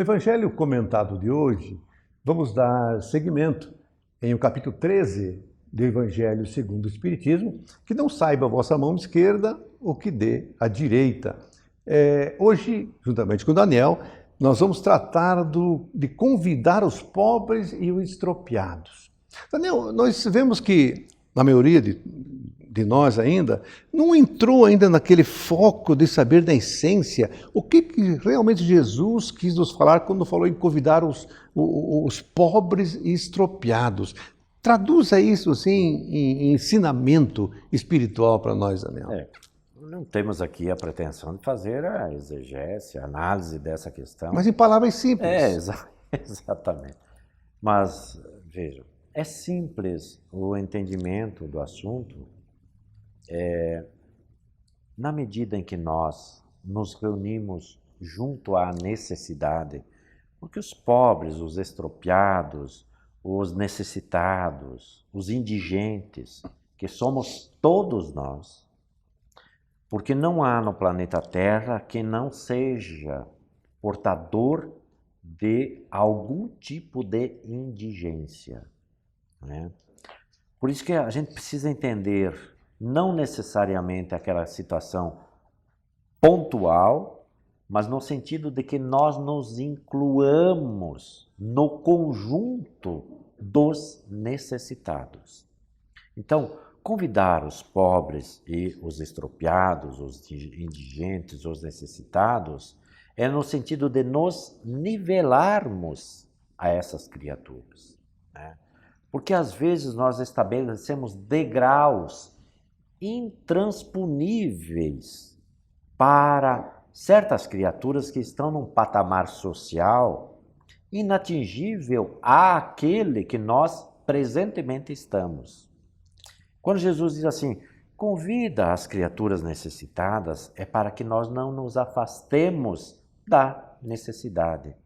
Evangelho comentado de hoje, vamos dar seguimento em o capítulo 13 do Evangelho segundo o Espiritismo, que não saiba a vossa mão esquerda o que dê à direita. Hoje, juntamente com Daniel, nós vamos tratar de convidar os pobres e os estropiados. Daniel, nós vemos que, na maioria de nós ainda, não entrou ainda naquele foco de saber da essência o que realmente Jesus quis nos falar quando falou em convidar os pobres e estropiados. Traduza isso assim em ensinamento espiritual para nós, Daniel. Não temos aqui a pretensão de fazer a exegese, a análise dessa questão. Mas em palavras simples. Exatamente. Mas, veja, é simples o entendimento do assunto na medida em que nós nos reunimos junto à necessidade, porque os pobres, os estropiados, os necessitados, os indigentes, que somos todos nós, porque não há no planeta Terra quem não seja portador de algum tipo de indigência, né? Por isso que a gente precisa entender não necessariamente aquela situação pontual, mas no sentido de que nós nos incluamos no conjunto dos necessitados. Então, convidar os pobres e os estropiados, os indigentes, os necessitados, é no sentido de nos nivelarmos a essas criaturas, né? Porque às vezes nós estabelecemos degraus intransponíveis para certas criaturas que estão num patamar social inatingível àquele que nós presentemente estamos. Quando Jesus diz assim, convida as criaturas necessitadas, é para que nós não nos afastemos da necessidade.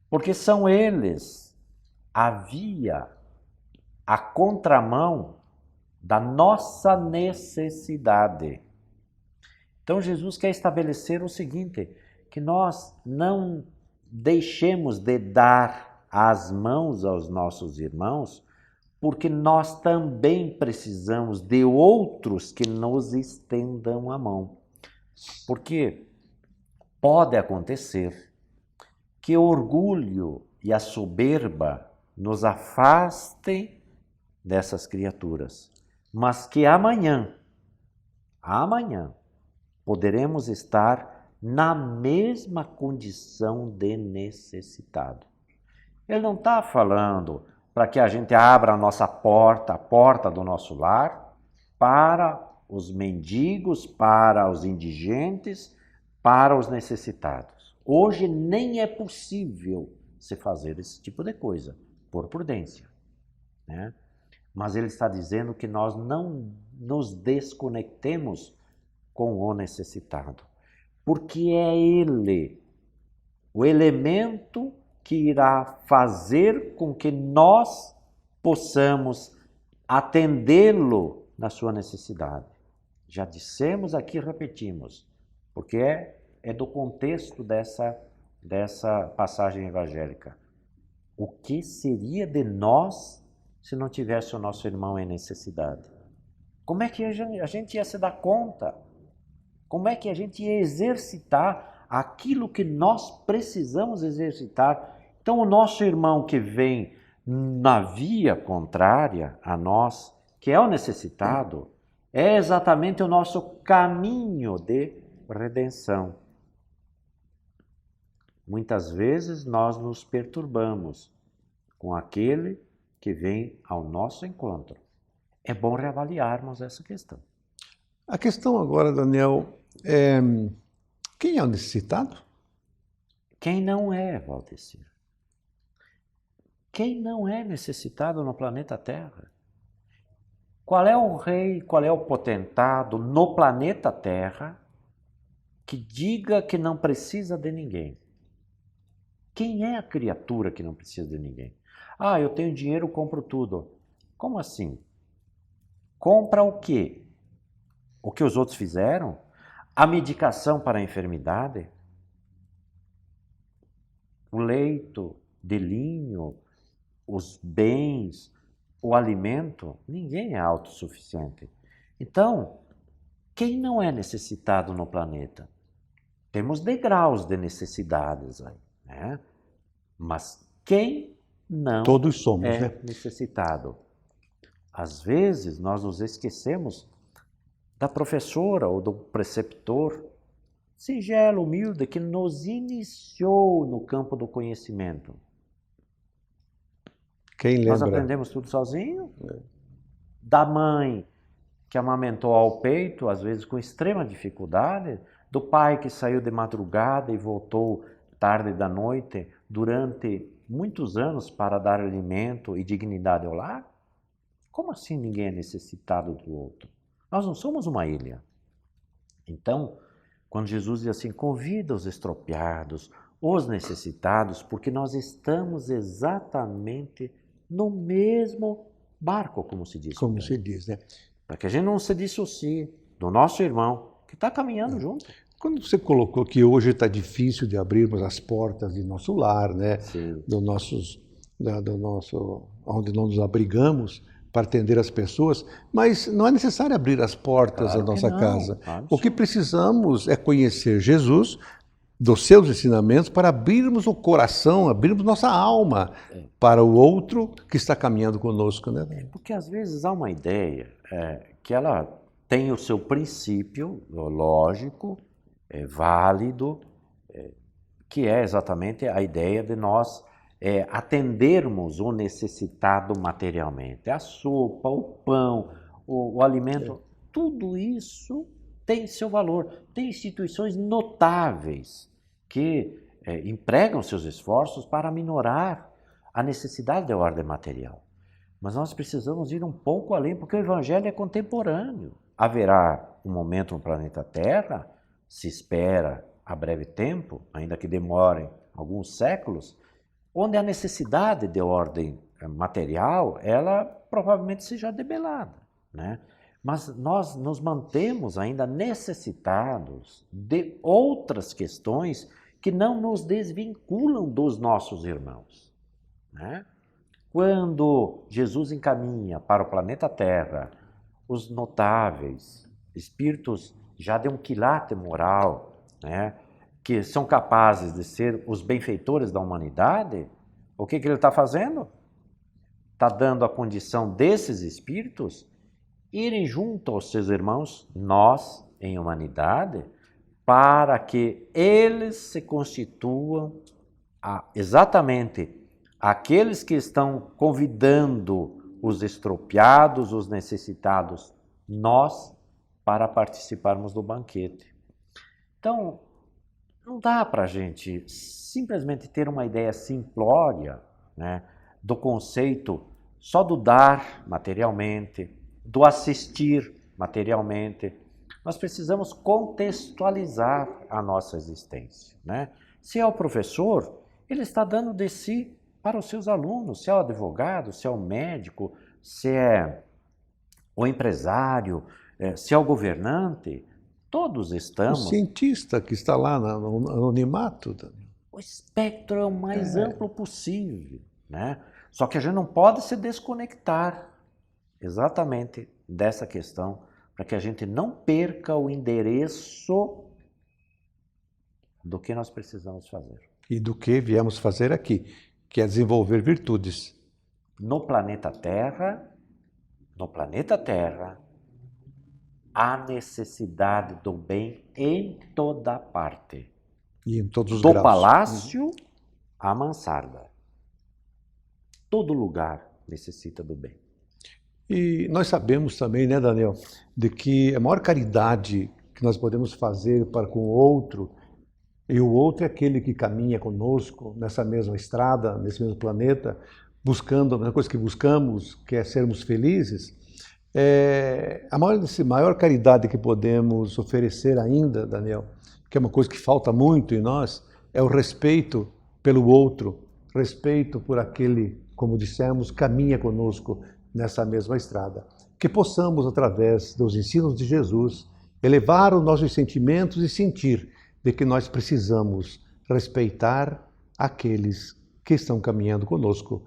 Porque são eles a via, a contramão da nossa necessidade. Então Jesus quer estabelecer o seguinte, que nós não deixemos de dar as mãos aos nossos irmãos, porque nós também precisamos de outros que nos estendam a mão. Porque pode acontecer que o orgulho e a soberba nos afastem dessas criaturas, mas que amanhã, poderemos estar na mesma condição de necessitado. Ele não está falando para que a gente abra a nossa porta, a porta do nosso lar, para os mendigos, para os indigentes, para os necessitados. Hoje nem é possível se fazer esse tipo de coisa, por prudência, né? Mas ele está dizendo que nós não nos desconectemos com o necessitado, porque é ele o elemento que irá fazer com que nós possamos atendê-lo na sua necessidade. Já dissemos aqui, repetimos, porque é do contexto dessa passagem evangélica. O que seria de nós se não tivesse o nosso irmão em necessidade? Como é que a gente ia se dar conta? Como é que a gente ia exercitar aquilo que nós precisamos exercitar? Então, o nosso irmão que vem na via contrária a nós, que é o necessitado, é exatamente o nosso caminho de redenção. Muitas vezes nós nos perturbamos com aquele que vem ao nosso encontro. É bom reavaliarmos essa questão. A questão agora, Daniel, quem é o necessitado? Quem não é, Valdecir? Quem não é necessitado no planeta Terra? Qual é o rei, qual é o potentado no planeta Terra que diga que não precisa de ninguém? Quem é a criatura que não precisa de ninguém? Ah, eu tenho dinheiro, compro tudo. Como assim? Compra o quê? O que os outros fizeram? A medicação para a enfermidade? o leito de linho, os bens, o alimento, ninguém é autossuficiente. Então, quem não é necessitado no planeta? Temos degraus de necessidades aí, né? Mas quem não Todos somos, é né? necessitado? Às vezes nós nos esquecemos da professora ou do preceptor singelo, humilde, que nos iniciou no campo do conhecimento. Quem Nós lembra? aprendemos tudo sozinho. Da mãe que amamentou ao peito, às vezes com extrema dificuldade, do pai que saiu de madrugada e voltou tarde da noite durante muitos anos para dar alimento e dignidade ao lar. Como assim ninguém é necessitado do outro? Nós não somos uma ilha. Então, quando Jesus diz assim, convida os estropiados, os necessitados, porque nós estamos exatamente no mesmo barco, como se diz. Como se diz, né? Para que a gente não se dissocie do nosso irmão, que está caminhando junto. Quando você colocou que hoje está difícil de abrirmos as portas de nosso lar, né? Sim. Do nosso, onde nós nos abrigamos para atender as pessoas, mas não é necessário abrir as portas Claro da nossa que não, casa. claro O que sim. precisamos é conhecer Jesus, dos seus ensinamentos, para abrirmos o coração, abrirmos nossa alma para o outro que está caminhando conosco, né? Porque às vezes há uma ideia que ela tem o seu princípio lógico, válido, que é exatamente a ideia de nós atendermos o necessitado materialmente. A sopa, o pão, o alimento, tudo isso tem seu valor. Tem instituições notáveis que empregam seus esforços para minorar a necessidade de ordem material. Mas nós precisamos ir um pouco além, porque o Evangelho é contemporâneo. Haverá um momento no planeta Terra, se espera a breve tempo, ainda que demorem alguns séculos, onde a necessidade de ordem material, ela provavelmente seja debelada, né? Mas nós nos mantemos ainda necessitados de outras questões que não nos desvinculam dos nossos irmãos, né? Quando Jesus encaminha para o planeta Terra os notáveis, espíritos já de um quilate moral, né, que são capazes de ser os benfeitores da humanidade, o que ele está fazendo? Está dando a condição desses espíritos irem junto aos seus irmãos, nós, em humanidade, para que eles se constituam exatamente aqueles que estão convidando os estropiados, os necessitados, nós, para participarmos do banquete. Então, não dá para a gente simplesmente ter uma ideia simplória, né, do conceito só do dar materialmente, do assistir materialmente. Nós precisamos contextualizar a nossa existência, né? Se é o professor, ele está dando de si para os seus alunos. Se é o advogado, se é o médico, se é o empresário, se é o governante, todos O estamos. cientista que está lá no anonimato. O espectro é o mais amplo possível, né? Só que a gente não pode se desconectar exatamente dessa questão para que a gente não perca o endereço do que nós precisamos fazer. E do que viemos fazer aqui, que é desenvolver virtudes. No planeta Terra, há necessidade do bem em toda parte. E em todos os Do graus. palácio à mansarda. Todo lugar necessita do bem. E nós sabemos também, né, Daniel, de que a maior caridade que nós podemos fazer para com o outro, e o outro é aquele que caminha conosco nessa mesma estrada, nesse mesmo planeta, buscando a mesma coisa que buscamos, que é sermos felizes, a maior caridade que podemos oferecer ainda, Daniel, que é uma coisa que falta muito em nós, é o respeito pelo outro, respeito por aquele, como dissemos, caminha conosco nessa mesma estrada. Que possamos, através dos ensinos de Jesus, elevar os nossos sentimentos e sentir de que nós precisamos respeitar aqueles que estão caminhando conosco.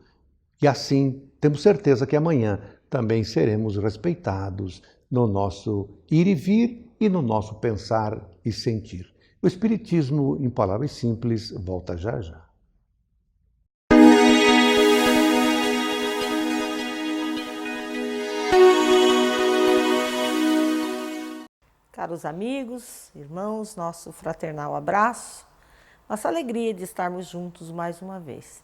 E assim, temos certeza que amanhã também seremos respeitados no nosso ir e vir e no nosso pensar e sentir. O Espiritismo, em palavras simples, volta já já. Caros amigos, irmãos, nosso fraternal abraço, nossa alegria de estarmos juntos mais uma vez.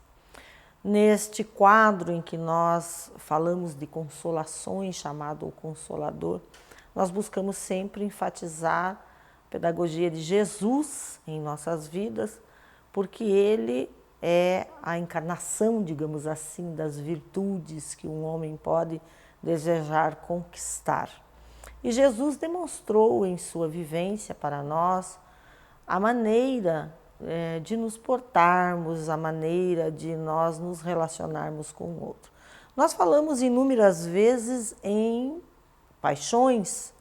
Neste quadro em que nós falamos de consolações, chamado O Consolador, nós buscamos sempre enfatizar a pedagogia de Jesus em nossas vidas, porque Ele é a encarnação, digamos assim, das virtudes que um homem pode desejar conquistar. E Jesus demonstrou em sua vivência para nós a maneira de nos portarmos, a maneira de nós nos relacionarmos com o outro. Nós falamos inúmeras vezes em paixões,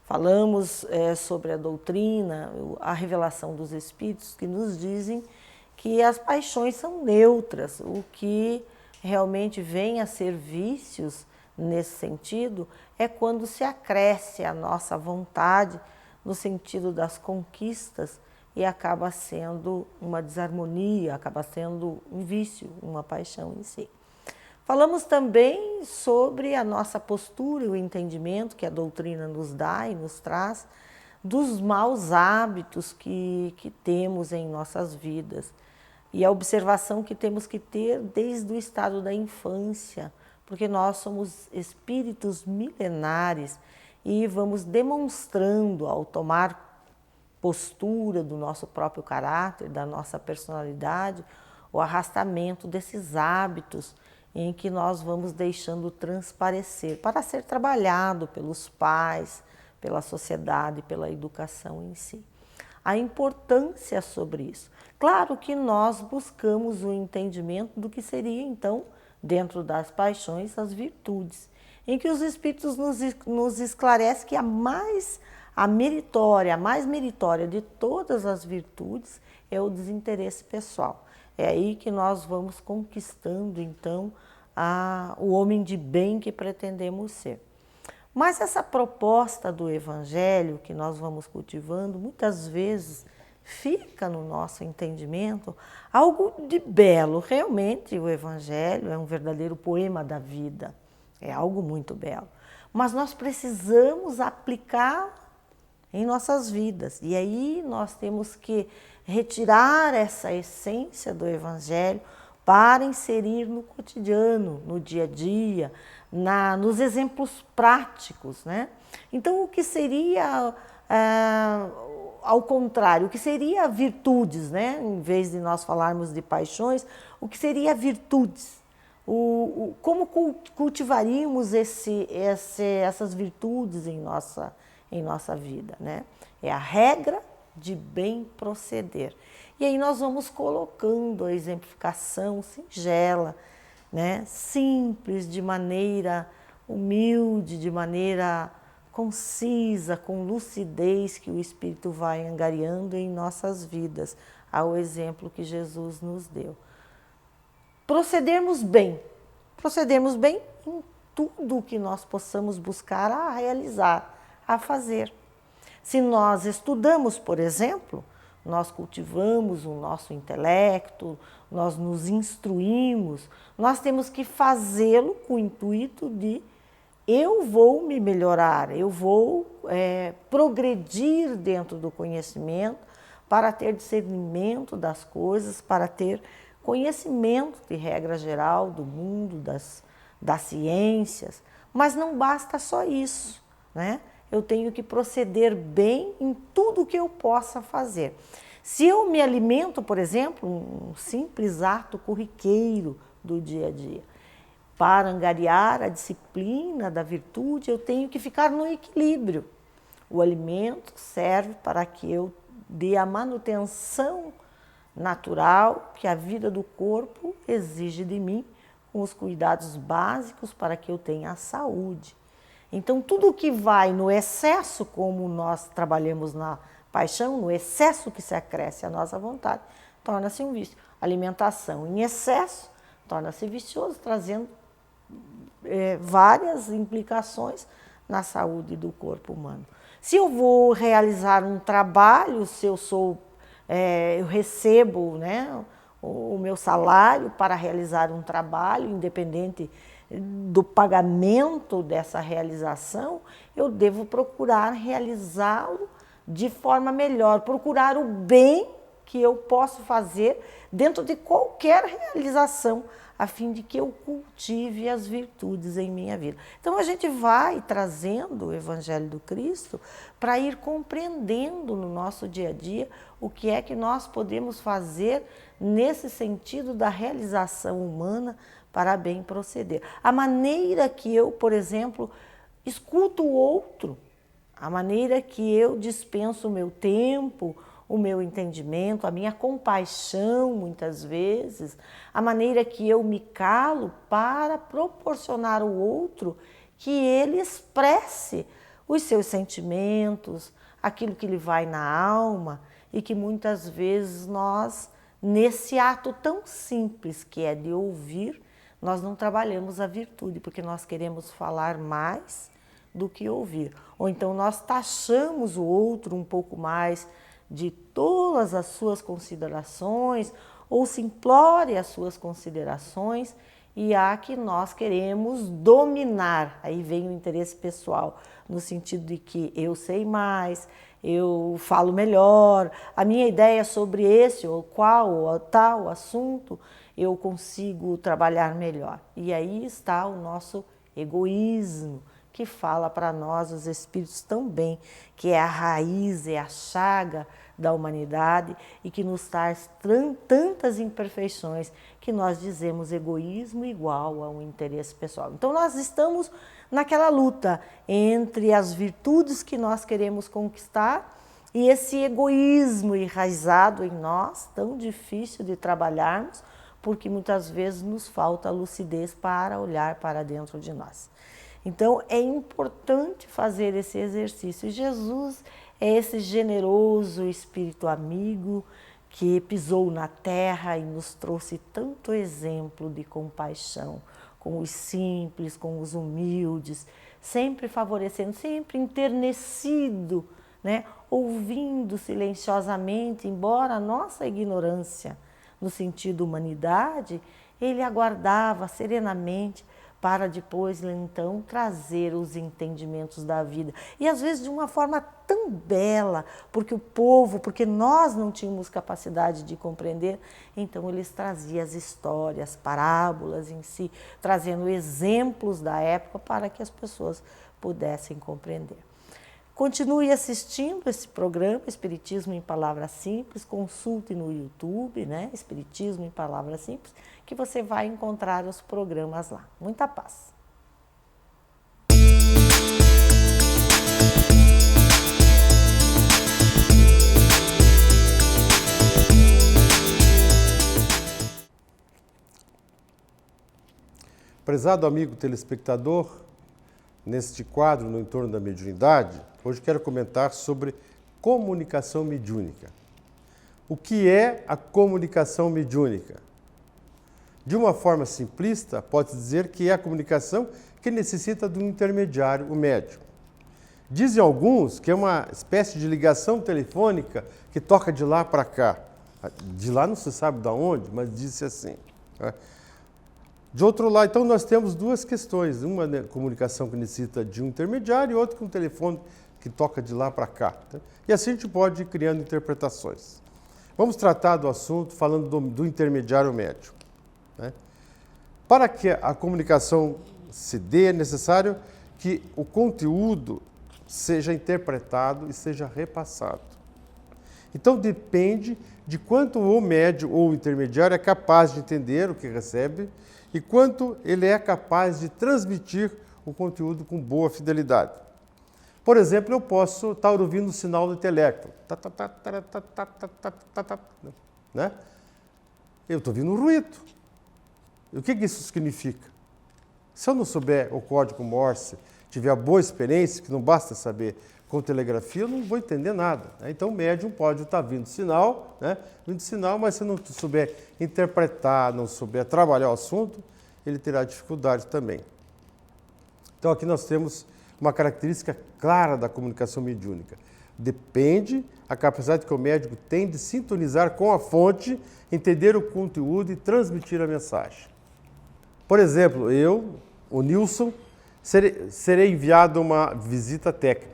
falamos sobre a doutrina, a revelação dos Espíritos, que nos dizem que as paixões são neutras, o que realmente vem a ser vícios nesse sentido é quando se acresce a nossa vontade no sentido das conquistas e acaba sendo uma desarmonia, acaba sendo um vício, uma paixão em si. Falamos também sobre a nossa postura e o entendimento que a doutrina nos dá e nos traz dos maus hábitos que temos em nossas vidas e a observação que temos que ter desde o estado da infância, porque nós somos espíritos milenares e vamos demonstrando ao tomar postura do nosso próprio caráter, da nossa personalidade, o arrastamento desses hábitos em que nós vamos deixando transparecer para ser trabalhado pelos pais, pela sociedade, pela educação em si. A importância sobre isso. Claro que nós buscamos o entendimento do que seria então, dentro das paixões, as virtudes, em que os Espíritos nos esclarecem que a mais meritória de todas as virtudes é o desinteresse pessoal. É aí que nós vamos conquistando, então, o homem de bem que pretendemos ser. Mas essa proposta do Evangelho que nós vamos cultivando, muitas vezes fica no nosso entendimento algo de belo. Realmente o Evangelho é um verdadeiro poema da vida, é algo muito belo. Mas nós precisamos aplicar em nossas vidas. E aí nós temos que retirar essa essência do Evangelho para inserir no cotidiano, no dia a dia, nos exemplos práticos, né? Então, o que seria, ao contrário, o que seria virtudes, né? Em vez de nós falarmos de paixões, o que seria virtudes? Como cultivaríamos essas virtudes em nossa vida, né? É a regra de bem proceder. E aí nós vamos colocando a exemplificação singela, né? Simples, de maneira humilde, de maneira concisa, com lucidez que o Espírito vai angariando em nossas vidas, ao exemplo que Jesus nos deu. Procedermos bem em tudo o que nós possamos buscar a realizar, a fazer. Se nós estudamos, por exemplo, nós cultivamos o nosso intelecto, nós nos instruímos, nós temos que fazê-lo com o intuito de eu vou me melhorar, eu vou progredir dentro do conhecimento para ter discernimento das coisas, para ter conhecimento de regra geral do mundo, das ciências, mas não basta só isso, né? Eu tenho que proceder bem em tudo que eu possa fazer. Se eu me alimento, por exemplo, um simples ato corriqueiro do dia a dia, para angariar a disciplina da virtude, eu tenho que ficar no equilíbrio. O alimento serve para que eu dê a manutenção natural que a vida do corpo exige de mim, com os cuidados básicos para que eu tenha a saúde. Então, tudo que vai no excesso, como nós trabalhamos na paixão, no excesso que se acresce à nossa vontade, torna-se um vício. Alimentação em excesso torna-se vicioso, trazendo várias implicações na saúde do corpo humano. Se eu vou realizar um trabalho, se eu eu recebo, né, o meu salário para realizar um trabalho, independente do pagamento dessa realização, eu devo procurar realizá-lo de forma melhor, procurar o bem que eu posso fazer dentro de qualquer realização, a fim de que eu cultive as virtudes em minha vida. Então a gente vai trazendo o Evangelho do Cristo para ir compreendendo no nosso dia a dia o que é que nós podemos fazer nesse sentido da realização humana para bem proceder. A maneira que eu, por exemplo, escuto o outro, a maneira que eu dispenso o meu tempo, o meu entendimento, a minha compaixão, muitas vezes, a maneira que eu me calo para proporcionar ao outro que ele expresse os seus sentimentos, aquilo que lhe vai na alma e que muitas vezes nós, nesse ato tão simples que é de ouvir, nós não trabalhamos a virtude, porque nós queremos falar mais do que ouvir. Ou então nós taxamos o outro um pouco mais de todas as suas considerações, ou simplore as suas considerações, e há que nós queremos dominar. Aí vem o interesse pessoal, no sentido de que eu sei mais, eu falo melhor, a minha ideia sobre esse ou qual ou tal assunto, eu consigo trabalhar melhor. E aí está o nosso egoísmo, que fala para nós, os Espíritos tão bem, que é a raiz, é a chaga da humanidade e que nos traz tantas imperfeições que nós dizemos egoísmo igual a um interesse pessoal. Então nós estamos naquela luta entre as virtudes que nós queremos conquistar e esse egoísmo enraizado em nós, tão difícil de trabalharmos, porque muitas vezes nos falta lucidez para olhar para dentro de nós. Então, é importante fazer esse exercício. E Jesus é esse generoso espírito amigo que pisou na terra e nos trouxe tanto exemplo de compaixão com os simples, com os humildes, sempre favorecendo, sempre enternecido, né? Ouvindo silenciosamente, embora a nossa ignorância no sentido humanidade, ele aguardava serenamente para depois, então, trazer os entendimentos da vida. E às vezes de uma forma tão bela, porque nós não tínhamos capacidade de compreender, então eles traziam as histórias, parábolas em si, trazendo exemplos da época para que as pessoas pudessem compreender. Continue assistindo esse programa, Espiritismo em Palavras Simples, consulte no YouTube, né? Espiritismo em Palavras Simples, que você vai encontrar os programas lá. Muita paz! Prezado amigo telespectador, neste quadro no entorno da mediunidade, hoje quero comentar sobre comunicação mediúnica. O que é a comunicação mediúnica? De uma forma simplista, pode-se dizer que é a comunicação que necessita de um intermediário, o médium. Dizem alguns que é uma espécie de ligação telefônica que toca de lá para cá. De lá não se sabe de onde, mas diz-se assim. De outro lado, então nós temos duas questões, uma comunicação que necessita de um intermediário e outra com um telefone que toca de lá para cá. E assim a gente pode ir criando interpretações. Vamos tratar do assunto falando do intermediário médium. Para que a comunicação se dê, é necessário que o conteúdo seja interpretado e seja repassado. Então depende de quanto o médium ou o intermediário é capaz de entender o que recebe e quanto ele é capaz de transmitir o conteúdo com boa fidelidade. Por exemplo, eu posso estar ouvindo o sinal do intelecto. Eu estou ouvindo um ruído. E o que isso significa? Se eu não souber o código Morse, tiver a boa experiência, que não basta saber com telegrafia, eu não vou entender nada. Né? Então, o médium pode estar vindo sinal, né? Vindo sinal, mas se não souber interpretar, não souber trabalhar o assunto, ele terá dificuldade também. Então, aqui nós temos uma característica clara da comunicação mediúnica. Depende a capacidade que o médium tem de sintonizar com a fonte, entender o conteúdo e transmitir a mensagem. Por exemplo, eu, o Nilson, serei enviado a uma visita técnica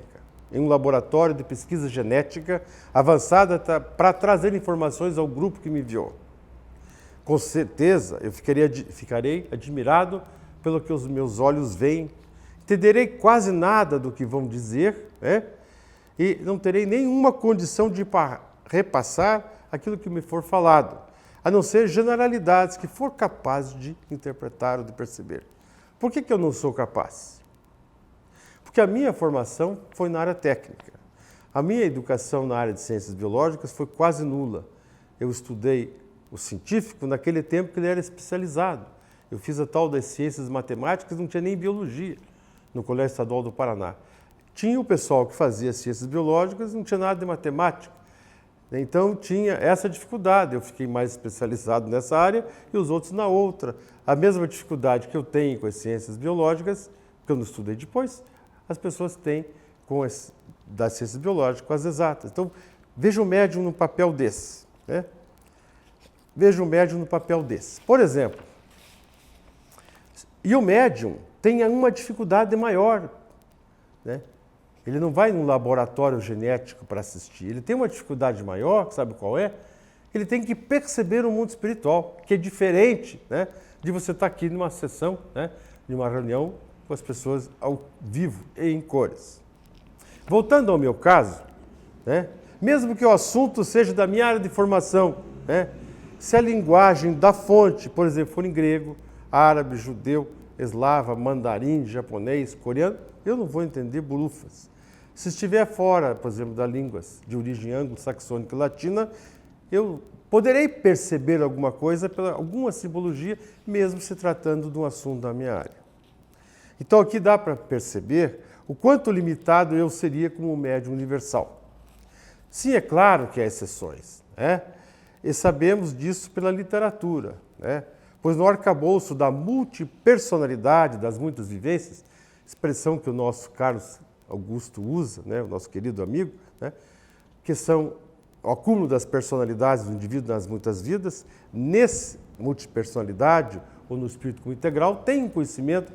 em um laboratório de pesquisa genética avançada para trazer informações ao grupo que me enviou. Com certeza, eu ficarei admirado pelo que os meus olhos veem, entenderei quase nada do que vão dizer, né? E não terei nenhuma condição de repassar aquilo que me for falado, a não ser generalidades que for capaz de interpretar ou de perceber. Por que eu não sou capaz? Porque a minha formação foi na área técnica. A minha educação na área de ciências biológicas foi quase nula. Eu estudei o científico naquele tempo que ele era especializado. Eu fiz a tal das ciências matemáticas, não tinha nem biologia no Colégio Estadual do Paraná. Tinha o pessoal que fazia ciências biológicas, não tinha nada de matemática. Então tinha essa dificuldade, eu fiquei mais especializado nessa área e os outros na outra. A mesma dificuldade que eu tenho com as ciências biológicas, que eu não estudei depois, as pessoas têm com as das ciências biológicas, com as exatas. Então, veja o médium no papel desse. Né? Veja o médium no papel desse. Por exemplo, e o médium tem uma dificuldade maior, né? Ele não vai num laboratório genético para assistir. Ele tem uma dificuldade maior, sabe qual é? Ele tem que perceber o mundo espiritual, que é diferente, né, de você estar aqui numa sessão, né, de uma reunião com as pessoas ao vivo e em cores. Voltando ao meu caso, né, mesmo que o assunto seja da minha área de formação, né, se a linguagem da fonte, por exemplo, for em grego, árabe, judeu, eslava, mandarim, japonês, coreano, eu não vou entender bolufas. Se estiver fora, por exemplo, das línguas de origem anglo-saxônica e latina, eu poderei perceber alguma coisa pela alguma simbologia, mesmo se tratando de um assunto da minha área. Então aqui dá para perceber o quanto limitado eu seria como médium universal. Sim, é claro que há exceções, né? E sabemos disso pela literatura, né? Pois no arcabouço da multipersonalidade, das muitas vivências, expressão que o nosso Carlos Augusto usa, né, o nosso querido amigo, né, que são o acúmulo das personalidades do indivíduo nas muitas vidas, nesse multipersonalidade, ou no espírito como integral, tem um conhecimento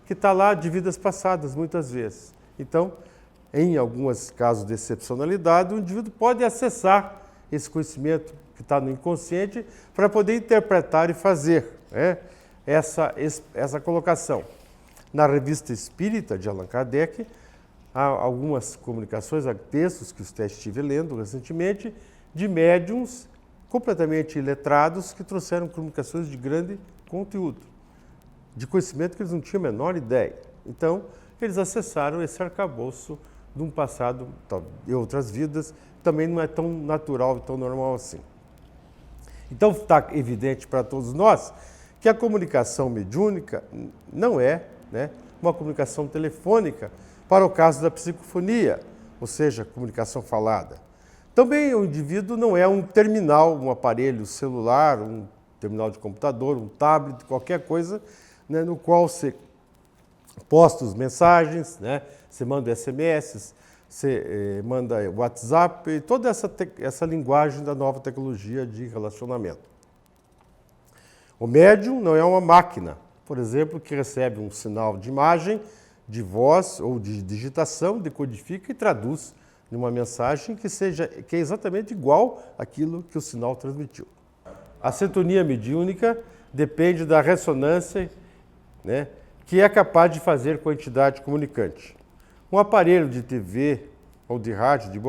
que está lá de vidas passadas, muitas vezes. Então, em alguns casos de excepcionalidade, o indivíduo pode acessar esse conhecimento que está no inconsciente para poder interpretar e fazer, né, essa colocação. Na Revista Espírita, de Allan Kardec, há algumas comunicações, há textos que eu estive lendo recentemente, de médiums completamente iletrados que trouxeram comunicações de grande conteúdo, de conhecimento que eles não tinham a menor ideia. Então, eles acessaram esse arcabouço de um passado e outras vidas, também não é tão natural e tão normal assim. Então, está evidente para todos nós que a comunicação mediúnica não é, né, uma comunicação telefônica para o caso da psicofonia, ou seja, comunicação falada. Também o indivíduo não é um terminal, um aparelho celular, um terminal de computador, um tablet, qualquer coisa, né, no qual você posta as mensagens, né, você manda SMS, você manda WhatsApp, e toda essa linguagem da nova tecnologia de relacionamento. O médium não é uma máquina, por exemplo, que recebe um sinal de imagem, de voz ou de digitação, decodifica e traduz numa mensagem que é exatamente igual àquilo que o sinal transmitiu. A sintonia mediúnica depende da ressonância, né, que é capaz de fazer com a entidade comunicante. Um aparelho de TV ou de rádio de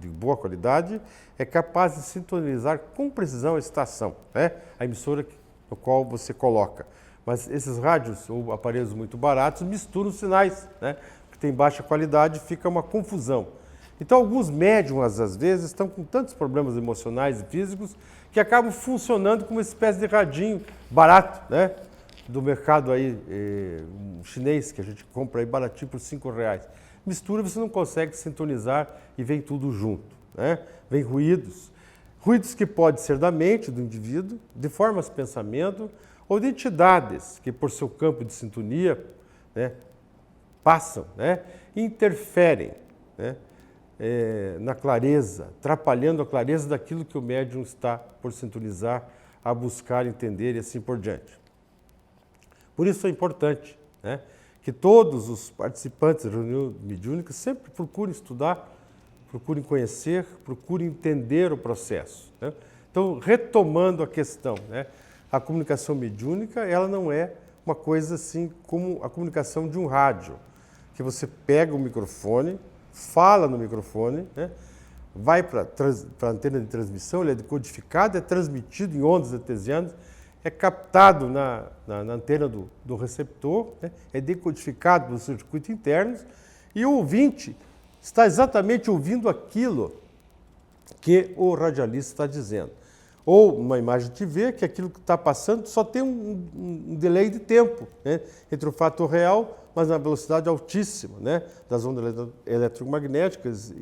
boa qualidade é capaz de sintonizar com precisão a estação, né, a emissora no qual você coloca. Mas esses rádios ou aparelhos muito baratos misturam sinais, né? Que tem baixa qualidade, fica uma confusão. Então, alguns médiums, às vezes, estão com tantos problemas emocionais e físicos que acabam funcionando como uma espécie de radinho barato, né? do mercado aí, um chinês que a gente compra aí baratinho por R$5. Mistura, você não consegue sintonizar e vem tudo junto, né? Vem ruídos. Ruídos que podem ser da mente do indivíduo, de formas de pensamento, ou de entidades que, por seu campo de sintonia, né, passam, né, interferem, né, na clareza, atrapalhando a clareza daquilo que o médium está por sintonizar, a buscar entender e assim por diante. Por isso é importante, né, que todos os participantes da reunião mediúnica sempre procurem estudar, procurem conhecer, procurem entender o processo, né? Então, retomando a questão, né, a comunicação mediúnica, ela não é uma coisa assim como a comunicação de um rádio, que você pega o microfone, fala no microfone, né, vai para a antena de transmissão, ele é decodificado, é transmitido em ondas artesianas, é captado na antena do receptor, né, é decodificado no circuito interno, e o ouvinte está exatamente ouvindo aquilo que o radialista está dizendo. Ou uma imagem de TV, que aquilo que está passando só tem um delay de tempo, né, entre o fato real, mas na velocidade altíssima, né, das ondas eletromagnéticas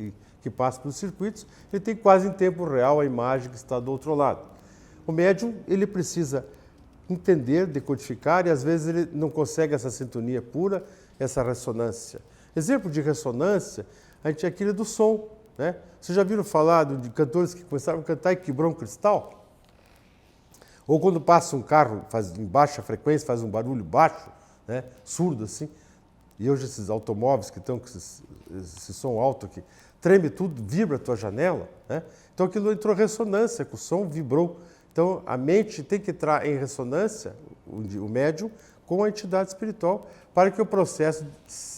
que passam pelos circuitos, ele tem quase em tempo real a imagem que está do outro lado. O médium, ele precisa entender, decodificar, e às vezes ele não consegue essa sintonia pura, essa ressonância. Exemplo de ressonância, a gente é aquele do som, né? Vocês já viram falar de cantores que começaram a cantar e quebrou um cristal? Ou quando passa um carro em baixa frequência, faz um barulho baixo, né, surdo assim, e hoje esses automóveis que estão com esse som alto aqui, treme tudo, vibra a tua janela, né? Então aquilo entrou em ressonância, que o som vibrou. Então a mente tem que entrar em ressonância, o médium, com a entidade espiritual, para que o processo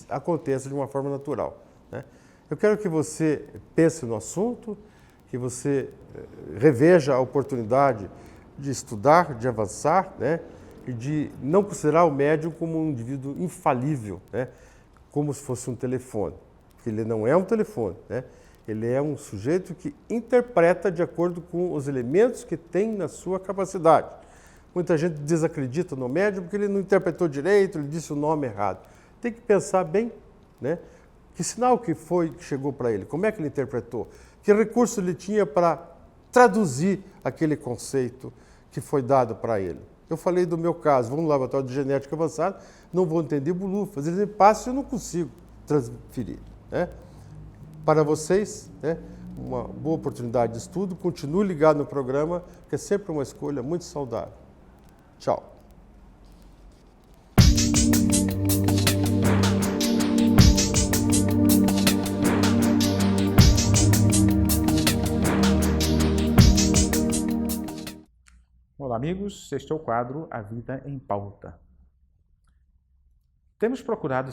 aconteça de uma forma natural, né? Eu quero que você pense no assunto, que você reveja a oportunidade de estudar, de avançar, né, e de não considerar o médium como um indivíduo infalível, né, como se fosse um telefone. Porque ele não é um telefone, né? Ele é um sujeito que interpreta de acordo com os elementos que tem na sua capacidade. Muita gente desacredita no médium porque ele não interpretou direito, ele disse o nome errado. Tem que pensar bem, né? Que sinal que foi que chegou para ele? Como é que ele interpretou? Que recurso ele tinha para traduzir aquele conceito que foi dado para ele? Eu falei do meu caso, vou no laboratório de genética avançada, não vou entender bolufas, eles me passam e eu não consigo transferir, né? Para vocês, né, uma boa oportunidade de estudo, continue ligado no programa, que é sempre uma escolha muito saudável. Tchau. Olá, amigos. Este é o quadro A Vida em Pauta. Temos procurado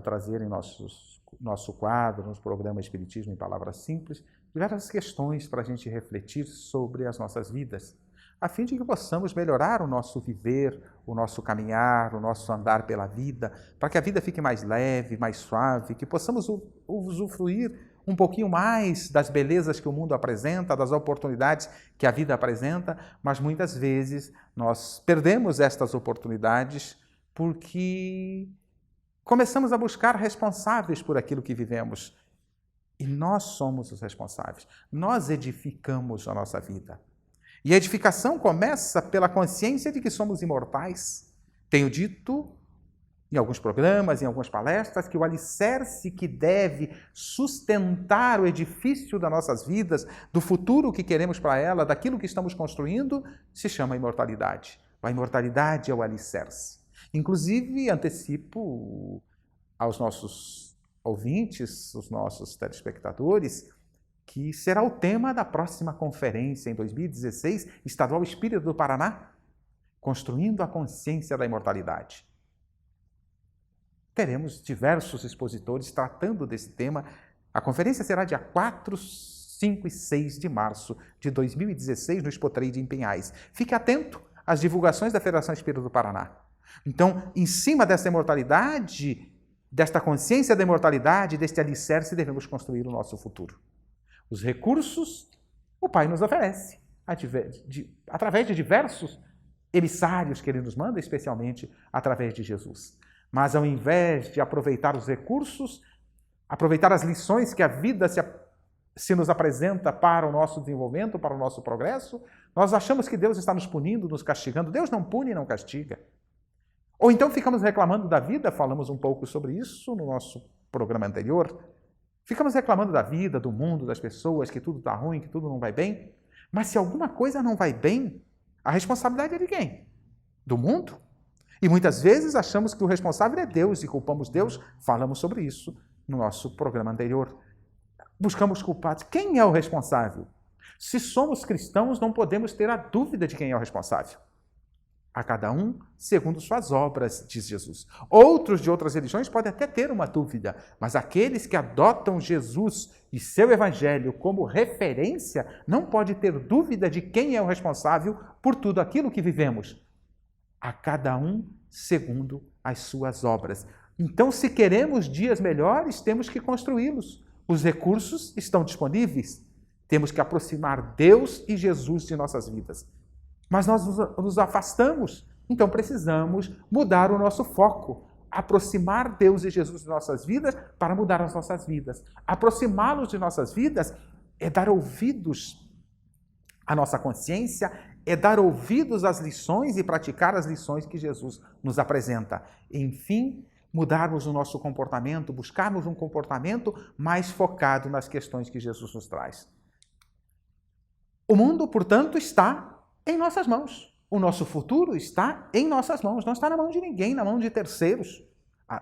trazer em nosso quadro, nos programas Espiritismo em Palavras Simples, diversas questões para a gente refletir sobre as nossas vidas, a fim de que possamos melhorar o nosso viver, o nosso caminhar, o nosso andar pela vida, para que a vida fique mais leve, mais suave, que possamos usufruir um pouquinho mais das belezas que o mundo apresenta, das oportunidades que a vida apresenta, mas muitas vezes nós perdemos estas oportunidades porque começamos a buscar responsáveis por aquilo que vivemos. E nós somos os responsáveis. Nós edificamos a nossa vida. E a edificação começa pela consciência de que somos imortais. Tenho dito em alguns programas, em algumas palestras, que o alicerce que deve sustentar o edifício das nossas vidas, do futuro que queremos para ela, daquilo que estamos construindo, se chama imortalidade. A imortalidade é o alicerce. Inclusive, antecipo aos nossos ouvintes, os nossos telespectadores, que será o tema da próxima conferência em 2016, Estadual Espírita do Paraná, Construindo a Consciência da Imortalidade. Teremos diversos expositores tratando desse tema. A conferência será dia 4, 5 e 6 de março de 2016 no Expotrade em Pinhais. Fique atento às divulgações da Federação Espírita do Paraná. Então, em cima dessa imortalidade, desta consciência da imortalidade, deste alicerce, devemos construir o nosso futuro. Os recursos o Pai nos oferece, através de diversos emissários que ele nos manda, especialmente através de Jesus. Mas ao invés de aproveitar os recursos, aproveitar as lições que a vida se nos apresenta para o nosso desenvolvimento, para o nosso progresso, nós achamos que Deus está nos punindo, nos castigando. Deus não pune e não castiga. Ou então ficamos reclamando da vida, falamos um pouco sobre isso no nosso programa anterior. Ficamos reclamando da vida, do mundo, das pessoas, que tudo está ruim, que tudo não vai bem. Mas se alguma coisa não vai bem, a responsabilidade é de quem? Do mundo? E muitas vezes achamos que o responsável é Deus e culpamos Deus. Falamos sobre isso no nosso programa anterior. Buscamos culpados. Quem é o responsável? Se somos cristãos, não podemos ter a dúvida de quem é o responsável. A cada um segundo suas obras, diz Jesus. Outros de outras religiões podem até ter uma dúvida, mas aqueles que adotam Jesus e seu evangelho como referência não pode ter dúvida de quem é o responsável por tudo aquilo que vivemos. A cada um segundo as suas obras. Então, se queremos dias melhores, temos que construí-los. Os recursos estão disponíveis. Temos que aproximar Deus e Jesus de nossas vidas. Mas nós nos afastamos, então precisamos mudar o nosso foco, aproximar Deus e Jesus de nossas vidas para mudar as nossas vidas. Aproximá-los de nossas vidas é dar ouvidos à nossa consciência, é dar ouvidos às lições e praticar as lições que Jesus nos apresenta. Enfim, mudarmos o nosso comportamento, buscarmos um comportamento mais focado nas questões que Jesus nos traz. O mundo, portanto, está em nossas mãos. O nosso futuro está em nossas mãos. Não está na mão de ninguém, na mão de terceiros.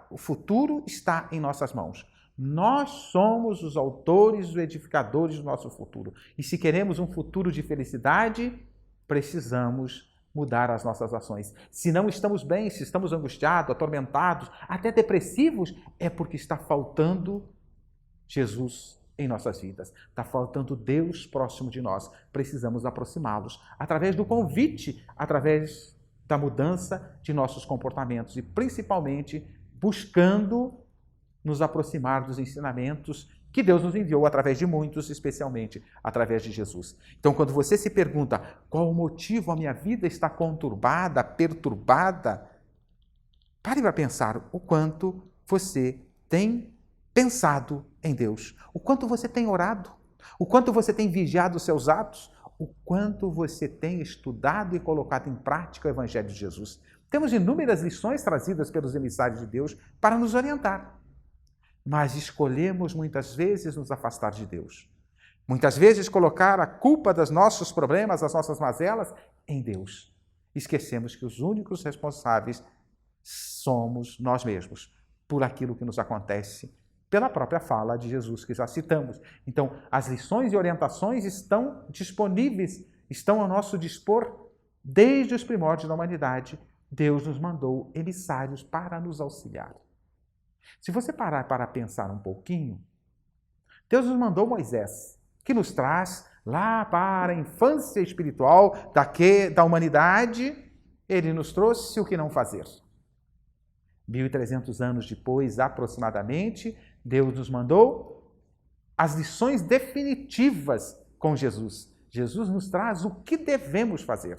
O futuro está em nossas mãos. Nós somos os autores, os edificadores do nosso futuro. E se queremos um futuro de felicidade, precisamos mudar as nossas ações. Se não estamos bem, se estamos angustiados, atormentados, até depressivos, é porque está faltando Jesus em nossas vidas. Está faltando Deus próximo de nós. Precisamos aproximá-los através do convite, através da mudança de nossos comportamentos e principalmente buscando nos aproximar dos ensinamentos que Deus nos enviou através de muitos, especialmente através de Jesus. Então, quando você se pergunta qual o motivo a minha vida está conturbada, perturbada, pare para pensar o quanto você tem pensado em Deus, o quanto você tem orado, o quanto você tem vigiado os seus atos, o quanto você tem estudado e colocado em prática o Evangelho de Jesus. Temos inúmeras lições trazidas pelos emissários de Deus para nos orientar. Mas escolhemos muitas vezes nos afastar de Deus. Muitas vezes colocar a culpa dos nossos problemas, das nossas mazelas, em Deus. Esquecemos que os únicos responsáveis somos nós mesmos, por aquilo que nos acontece, pela própria fala de Jesus que já citamos. Então, as lições e orientações estão disponíveis, estão ao nosso dispor desde os primórdios da humanidade. Deus nos mandou emissários para nos auxiliar. Se você parar para pensar um pouquinho, Deus nos mandou Moisés, que nos traz lá para a infância espiritual da humanidade. Ele nos trouxe o que não fazer. 1.300 anos depois, aproximadamente, Deus nos mandou as lições definitivas com Jesus. Jesus nos traz o que devemos fazer.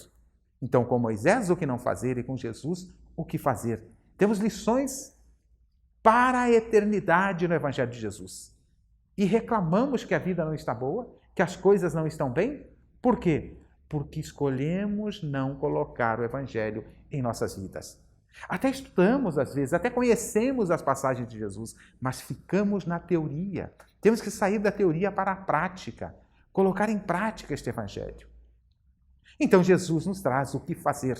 Então, com Moisés, o que não fazer, e com Jesus, o que fazer. Temos lições para a eternidade no Evangelho de Jesus. E reclamamos que a vida não está boa, que as coisas não estão bem. Por quê? Porque escolhemos não colocar o Evangelho em nossas vidas. Até estudamos, às vezes, até conhecemos as passagens de Jesus, mas ficamos na teoria. Temos que sair da teoria para a prática, colocar em prática este Evangelho. Então, Jesus nos traz o que fazer.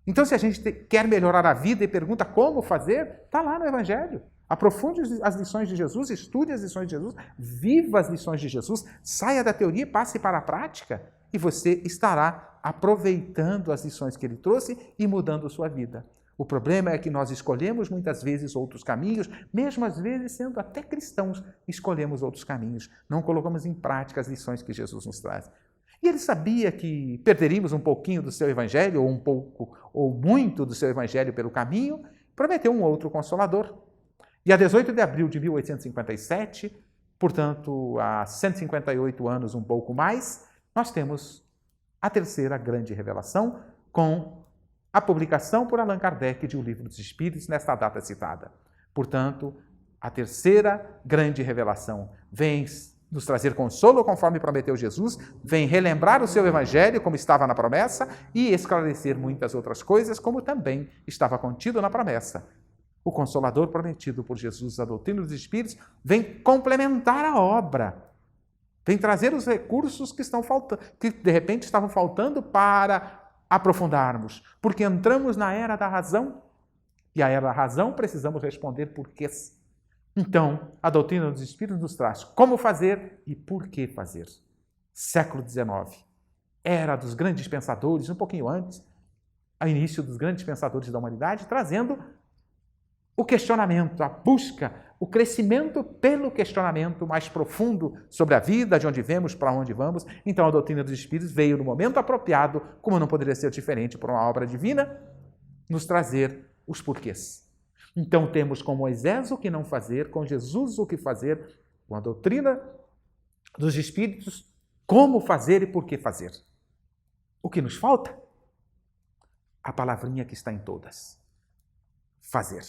Então, se a gente quer melhorar a vida e pergunta como fazer, está lá no Evangelho. Aprofunde as lições de Jesus, estude as lições de Jesus, viva as lições de Jesus, saia da teoria e passe para a prática, e você estará aproveitando as lições que ele trouxe e mudando a sua vida. O problema é que nós escolhemos muitas vezes outros caminhos, mesmo às vezes sendo até cristãos, escolhemos outros caminhos, não colocamos em prática as lições que Jesus nos traz. E ele sabia que perderíamos um pouquinho do seu evangelho, ou um pouco, ou muito do seu evangelho pelo caminho, prometeu um outro consolador. E a 18 de abril de 1857, portanto, há 158 anos, um pouco mais, nós temos a terceira grande revelação com a publicação por Allan Kardec de O Livro dos Espíritos nesta data citada. Portanto, a terceira grande revelação vem nos trazer consolo, conforme prometeu Jesus, vem relembrar o seu evangelho, como estava na promessa, e esclarecer muitas outras coisas, como também estava contido na promessa. O Consolador prometido por Jesus, a doutrina dos Espíritos, vem complementar a obra, vem trazer os recursos que estão faltando, que de repente estavam faltando para aprofundarmos, porque entramos na era da razão, e a era da razão precisamos responder porquês. Então, a doutrina dos Espíritos nos traz como fazer e por que fazer. Século XIX, era dos grandes pensadores, um pouquinho antes, ao início dos grandes pensadores da humanidade, trazendo o questionamento, a busca, o crescimento pelo questionamento mais profundo sobre a vida, de onde vemos, para onde vamos. Então, a doutrina dos Espíritos veio no momento apropriado, como não poderia ser diferente por uma obra divina, nos trazer os porquês. Então, temos com Moisés o que não fazer, com Jesus o que fazer, com a doutrina dos Espíritos, como fazer e por que fazer. O que nos falta? A palavrinha que está em todas. Fazer.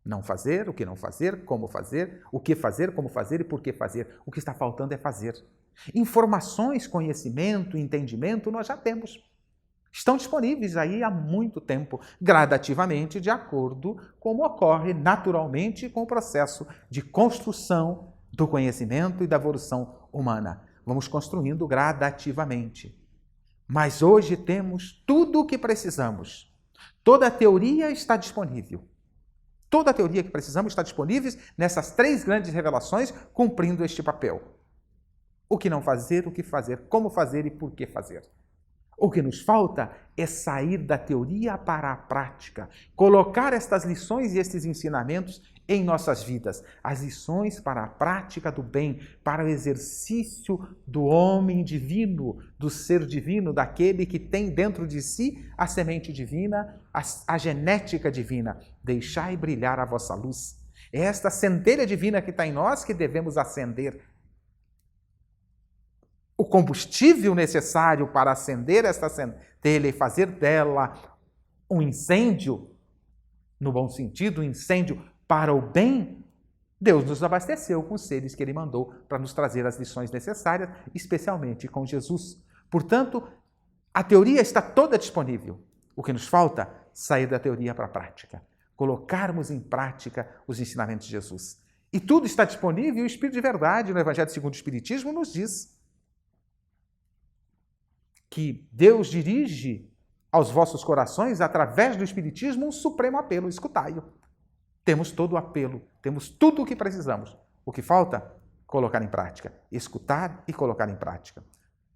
Não fazer, o que não fazer, como fazer, o que fazer, como fazer e por que fazer. O que está faltando é fazer. Informações, conhecimento, entendimento, nós já temos. Estão disponíveis aí há muito tempo, gradativamente, de acordo com como ocorre naturalmente com o processo de construção do conhecimento e da evolução humana. Vamos construindo gradativamente. Mas hoje temos tudo o que precisamos. Toda a teoria está disponível. Toda a teoria que precisamos está disponível nessas três grandes revelações, cumprindo este papel. O que não fazer, o que fazer, como fazer e por que fazer. O que nos falta é sair da teoria para a prática, colocar estas lições e estes ensinamentos em nossas vidas. As lições para a prática do bem, para o exercício do homem divino, do ser divino, daquele que tem dentro de si a semente divina, a genética divina. Deixai brilhar a vossa luz. É esta centelha divina que está em nós que devemos acender. O combustível necessário para acender esta centelha e fazer dela um incêndio, no bom sentido, um incêndio para o bem, Deus nos abasteceu com os seres que Ele mandou para nos trazer as lições necessárias, especialmente com Jesus. Portanto, a teoria está toda disponível. O que nos falta? Sair da teoria para a prática. Colocarmos em prática os ensinamentos de Jesus. E tudo está disponível e o Espírito de Verdade, no Evangelho segundo o Espiritismo, nos diz que Deus dirige aos vossos corações, através do Espiritismo, um supremo apelo. Escutai-o. Temos todo o apelo, temos tudo o que precisamos. O que falta? Colocar em prática. Escutar e colocar em prática.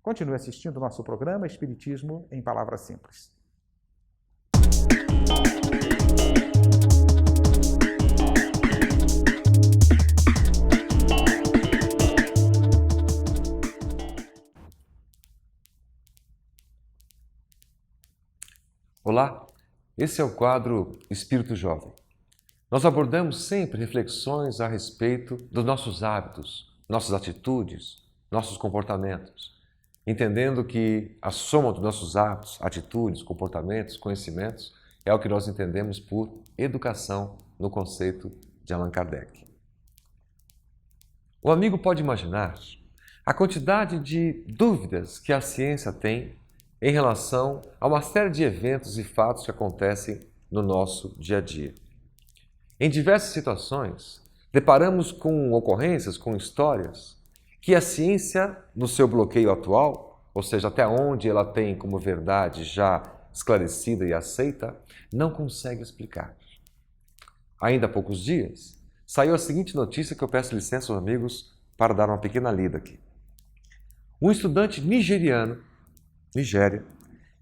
Continue assistindo o nosso programa Espiritismo em Palavras Simples. Olá, esse é o quadro Espírito Jovem. Nós abordamos sempre reflexões a respeito dos nossos hábitos, nossas atitudes, nossos comportamentos, entendendo que a soma dos nossos hábitos, atitudes, comportamentos, conhecimentos é o que nós entendemos por educação no conceito de Allan Kardec. O amigo pode imaginar a quantidade de dúvidas que a ciência tem em relação a uma série de eventos e fatos que acontecem no nosso dia a dia. Em diversas situações, deparamos com ocorrências, com histórias, que a ciência, no seu bloqueio atual, ou seja, até onde ela tem como verdade já esclarecida e aceita, não consegue explicar. Ainda há poucos dias, saiu a seguinte notícia que eu peço licença aos amigos para dar uma pequena lida aqui. Um estudante nigeriano, Nigéria,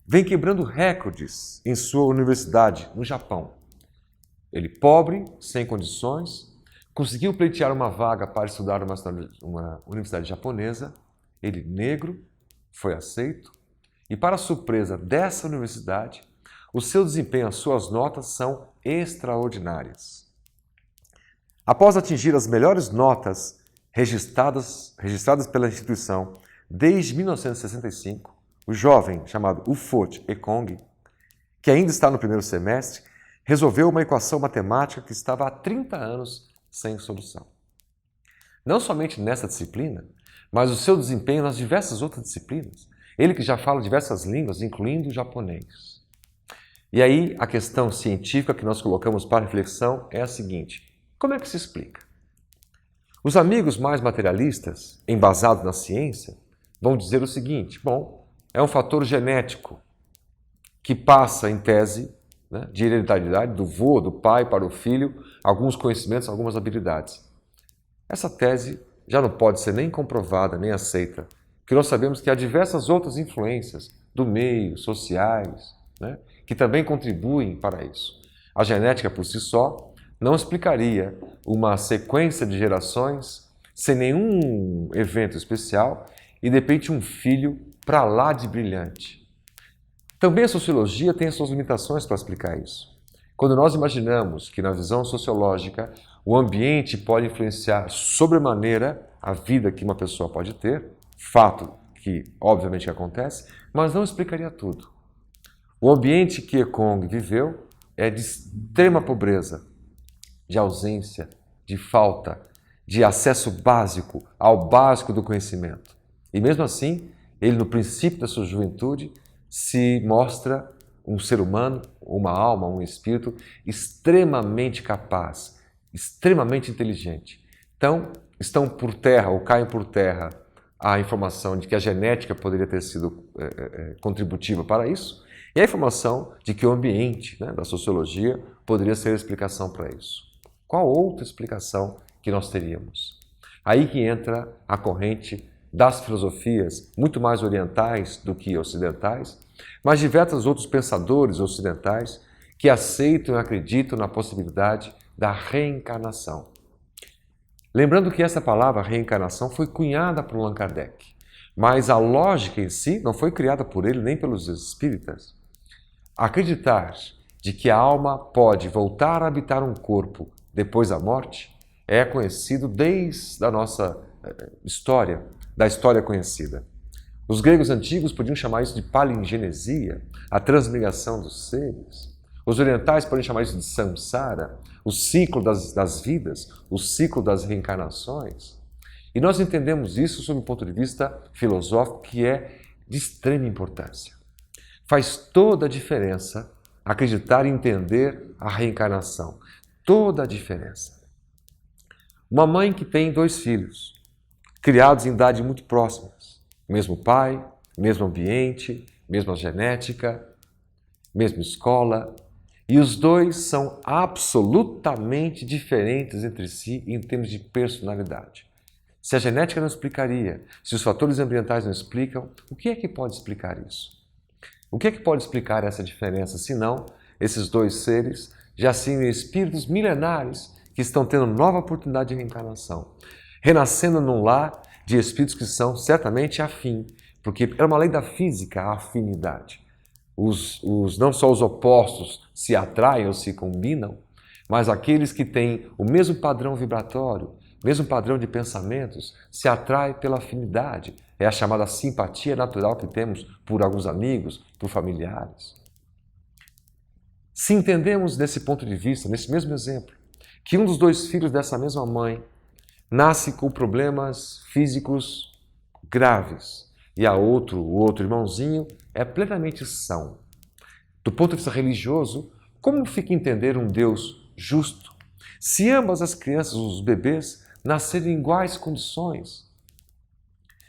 vem quebrando recordes em sua universidade no Japão. Ele, pobre, sem condições, conseguiu pleitear uma vaga para estudar numa universidade japonesa. Ele, negro, foi aceito e, para surpresa dessa universidade, o seu desempenho, as suas notas são extraordinárias. Após atingir as melhores notas registradas pela instituição desde 1965, o jovem chamado Ufot Ekong, que ainda está no primeiro semestre, resolveu uma equação matemática que estava há 30 anos sem solução. Não somente nessa disciplina, mas o seu desempenho nas diversas outras disciplinas. Ele que já fala diversas línguas, incluindo o japonês. E aí a questão científica que nós colocamos para reflexão é a seguinte: como é que se explica? Os amigos mais materialistas, embasados na ciência, vão dizer o seguinte: bom, é um fator genético que passa, em tese, né, de hereditariedade do vô, do pai para o filho, alguns conhecimentos, algumas habilidades. Essa tese já não pode ser nem comprovada, nem aceita, porque nós sabemos que há diversas outras influências do meio, sociais, né, que também contribuem para isso. A genética por si só não explicaria uma sequência de gerações sem nenhum evento especial e de repente um filho para lá de brilhante. Também a sociologia tem as suas limitações para explicar isso. Quando nós imaginamos que na visão sociológica o ambiente pode influenciar sobremaneira a vida que uma pessoa pode ter, fato que obviamente acontece, mas não explicaria tudo. O ambiente que Ekong viveu é de extrema pobreza, de ausência, de falta, de acesso básico ao básico do conhecimento. E mesmo assim, ele no princípio da sua juventude se mostra um ser humano, uma alma, um espírito extremamente capaz, extremamente inteligente. Então, estão por terra ou caem por terra a informação de que a genética poderia ter sido contributiva para isso e a informação de que o ambiente, né, da sociologia poderia ser a explicação para isso. Qual outra explicação que nós teríamos? Aí que entra a corrente das filosofias muito mais orientais do que ocidentais, mas diversos outros pensadores ocidentais que aceitam e acreditam na possibilidade da reencarnação. Lembrando que essa palavra reencarnação foi cunhada por Allan Kardec, mas a lógica em si não foi criada por ele nem pelos espíritas. Acreditar de que a alma pode voltar a habitar um corpo depois da morte é conhecido desde a nossa história, da história conhecida. Os gregos antigos podiam chamar isso de palingenesia, a transmigração dos seres. Os orientais podem chamar isso de samsara, o ciclo das vidas, o ciclo das reencarnações. E nós entendemos isso sob um ponto de vista filosófico que é de extrema importância. Faz toda a diferença acreditar e entender a reencarnação. Toda a diferença. Uma mãe que tem 2 filhos, criados em idade muito próximas, mesmo pai, mesmo ambiente, mesma genética, mesma escola, e os 2 são absolutamente diferentes entre si em termos de personalidade. Se a genética não explicaria, se os fatores ambientais não explicam, o que é que pode explicar isso? O que é que pode explicar essa diferença, se não esses 2 seres já sendo espíritos milenares que estão tendo nova oportunidade de reencarnação, renascendo num lar de espíritos que são certamente afim, porque é uma lei da física a afinidade. Não só os opostos se atraem ou se combinam, mas aqueles que têm o mesmo padrão vibratório, mesmo padrão de pensamentos, se atraem pela afinidade. É a chamada simpatia natural que temos por alguns amigos, por familiares. Se entendemos desse ponto de vista, nesse mesmo exemplo, que um dos 2 filhos dessa mesma mãe nasce com problemas físicos graves e o outro irmãozinho é plenamente são. Do ponto de vista religioso, como fica entender um Deus justo se ambas as crianças, os bebês, nascerem em iguais condições?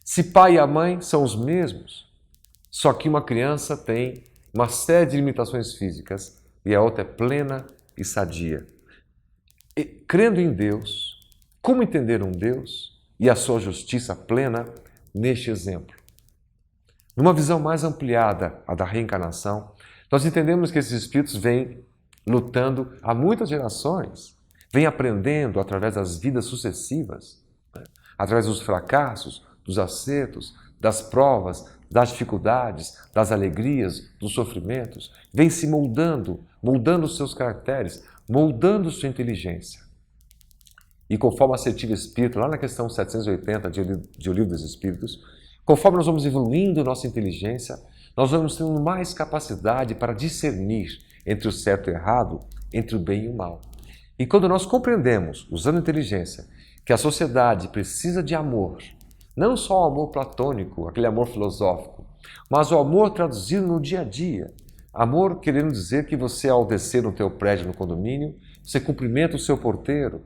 Se pai e a mãe são os mesmos, só que uma criança tem uma série de limitações físicas e a outra é plena e sadia. E, crendo em Deus, como entender um Deus e a sua justiça plena neste exemplo? Numa visão mais ampliada, a da reencarnação, nós entendemos que esses espíritos vêm lutando há muitas gerações, vêm aprendendo através das vidas sucessivas, né? Através dos fracassos, dos acertos, das provas, das dificuldades, das alegrias, dos sofrimentos, vêm se moldando os seus caracteres, moldando sua inteligência. E conforme a assertiva espírita, lá na questão 780 de O Livro dos Espíritos, conforme nós vamos evoluindo nossa inteligência, nós vamos tendo mais capacidade para discernir entre o certo e o errado, entre o bem e o mal. E quando nós compreendemos, usando inteligência, que a sociedade precisa de amor, não só o amor platônico, aquele amor filosófico, mas o amor traduzido no dia a dia. Amor querendo dizer que você, ao descer no teu prédio, no condomínio, você cumprimenta o seu porteiro,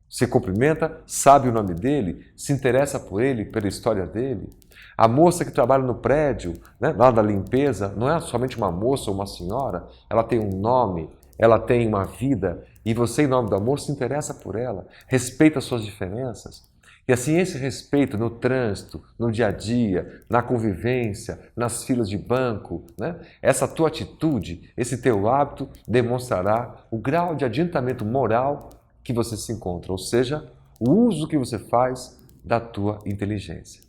você cumprimenta, sabe o nome dele, se interessa por ele, pela história dele. A moça que trabalha no prédio, né, lá da limpeza, não é somente uma moça ou uma senhora, ela tem um nome, ela tem uma vida, e você, em nome do amor, se interessa por ela, respeita as suas diferenças. E assim, esse respeito no trânsito, no dia a dia, na convivência, nas filas de banco, né? Essa tua atitude, esse teu hábito demonstrará o grau de adiantamento moral que você se encontra, ou seja, o uso que você faz da tua inteligência.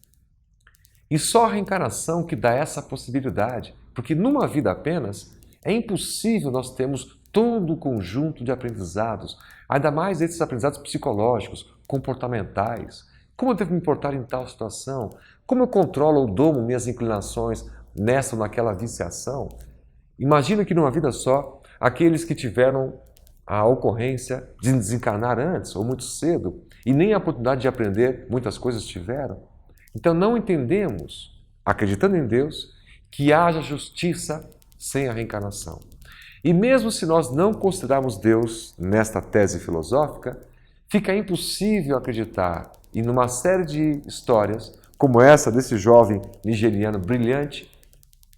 E só a reencarnação que dá essa possibilidade, porque numa vida apenas é impossível nós termos todo o conjunto de aprendizados, ainda mais esses aprendizados psicológicos, comportamentais. Como eu devo me portar em tal situação? Como eu controlo ou domo minhas inclinações nessa ou naquela viciação? Imagina que numa vida só, aqueles que tiveram a ocorrência de desencarnar antes ou muito cedo e nem a oportunidade de aprender muitas coisas tiveram. Então não entendemos, acreditando em Deus, que haja justiça sem a reencarnação. E mesmo se nós não considerarmos Deus nesta tese filosófica, fica impossível acreditar em uma série de histórias, como essa desse jovem nigeriano brilhante,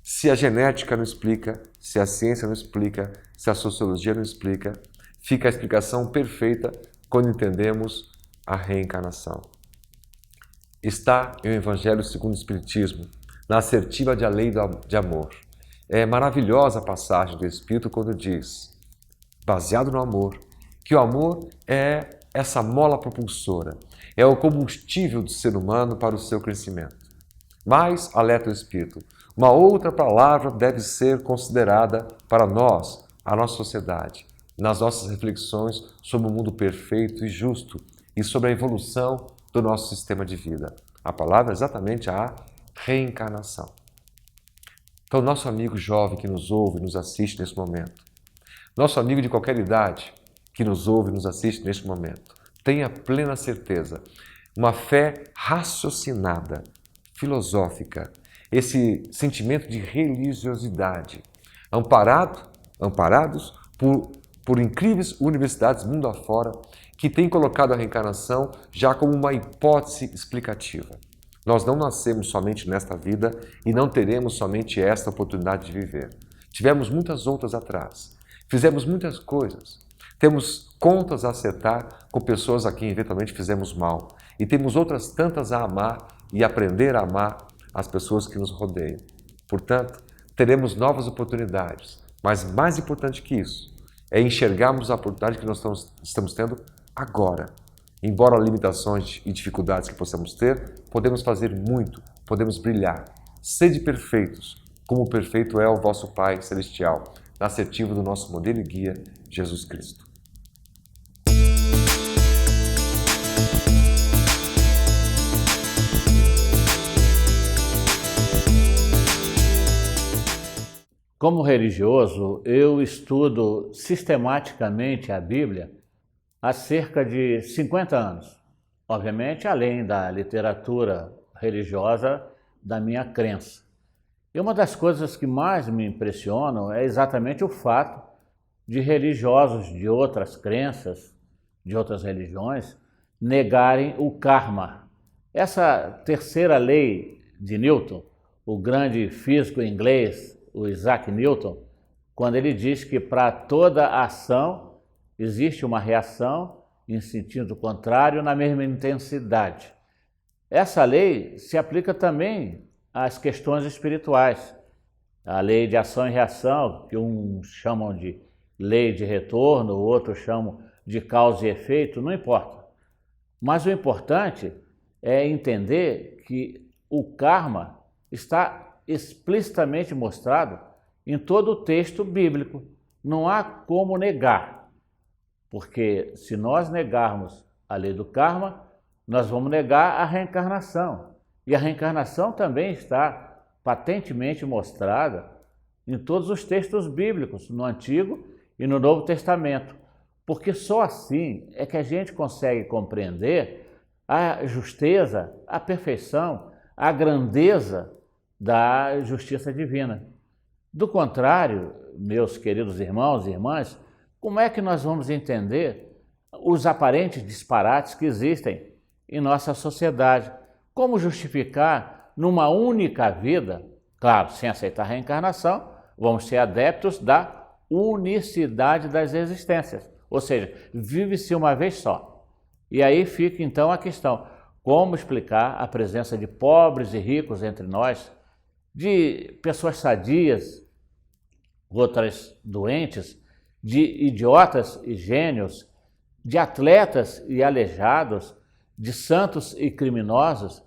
se a genética não explica, se a ciência não explica, se a sociologia não explica, fica a explicação perfeita quando entendemos a reencarnação. Está em o Evangelho segundo o Espiritismo, na assertiva de A Lei de Amor. É maravilhosa a passagem do Espírito quando diz, baseado no amor, que o amor é essa mola propulsora, é o combustível do ser humano para o seu crescimento. Mas, alerta o Espírito, uma outra palavra deve ser considerada para nós, a nossa sociedade, nas nossas reflexões sobre o mundo perfeito e justo e sobre a evolução do nosso sistema de vida. A palavra é exatamente a reencarnação. Então, nosso amigo jovem que nos ouve e nos assiste nesse momento, nosso amigo de qualquer idade que nos ouve e nos assiste neste momento, tenha plena certeza, uma fé raciocinada, filosófica, esse sentimento de religiosidade, amparados por incríveis universidades mundo afora, que têm colocado a reencarnação já como uma hipótese explicativa. Nós não nascemos somente nesta vida e não teremos somente esta oportunidade de viver. Tivemos muitas outras atrás. Fizemos muitas coisas. Temos contas a acertar com pessoas a quem eventualmente fizemos mal. E temos outras tantas a amar e aprender a amar as pessoas que nos rodeiam. Portanto, teremos novas oportunidades. Mas mais importante que isso é enxergarmos a oportunidade que nós estamos tendo agora. Embora limitações e dificuldades que possamos ter, podemos fazer muito, podemos brilhar. Sede perfeitos, como perfeito é o vosso Pai Celestial, na assertiva do nosso modelo e guia, Jesus Cristo. Como religioso, eu estudo sistematicamente a Bíblia há cerca de 50 anos. Obviamente, além da literatura religiosa da minha crença. E uma das coisas que mais me impressionam é exatamente o fato de religiosos de outras crenças, de outras religiões, negarem o karma. Essa terceira lei de Newton, o grande físico inglês, o Isaac Newton, quando ele diz que para toda ação existe uma reação em sentido contrário na mesma intensidade. Essa lei se aplica também às questões espirituais. A lei de ação e reação, que uns chamam de lei de retorno, outros chamam de causa e efeito, não importa. Mas o importante é entender que o karma está explicitamente mostrado em todo o texto bíblico. Não há como negar. Porque se nós negarmos a lei do karma, nós vamos negar a reencarnação. E a reencarnação também está patentemente mostrada em todos os textos bíblicos, no Antigo e no Novo Testamento, porque só assim é que a gente consegue compreender a justeza, a perfeição, a grandeza da justiça divina. Do contrário, meus queridos irmãos e irmãs, como é que nós vamos entender os aparentes disparates que existem em nossa sociedade? Como justificar numa única vida, claro, sem aceitar a reencarnação, vamos ser adeptos da unicidade das existências, ou seja, vive-se uma vez só. E aí fica então a questão, como explicar a presença de pobres e ricos entre nós, de pessoas sadias, outras doentes, de idiotas e gênios, de atletas e aleijados, de santos e criminosos,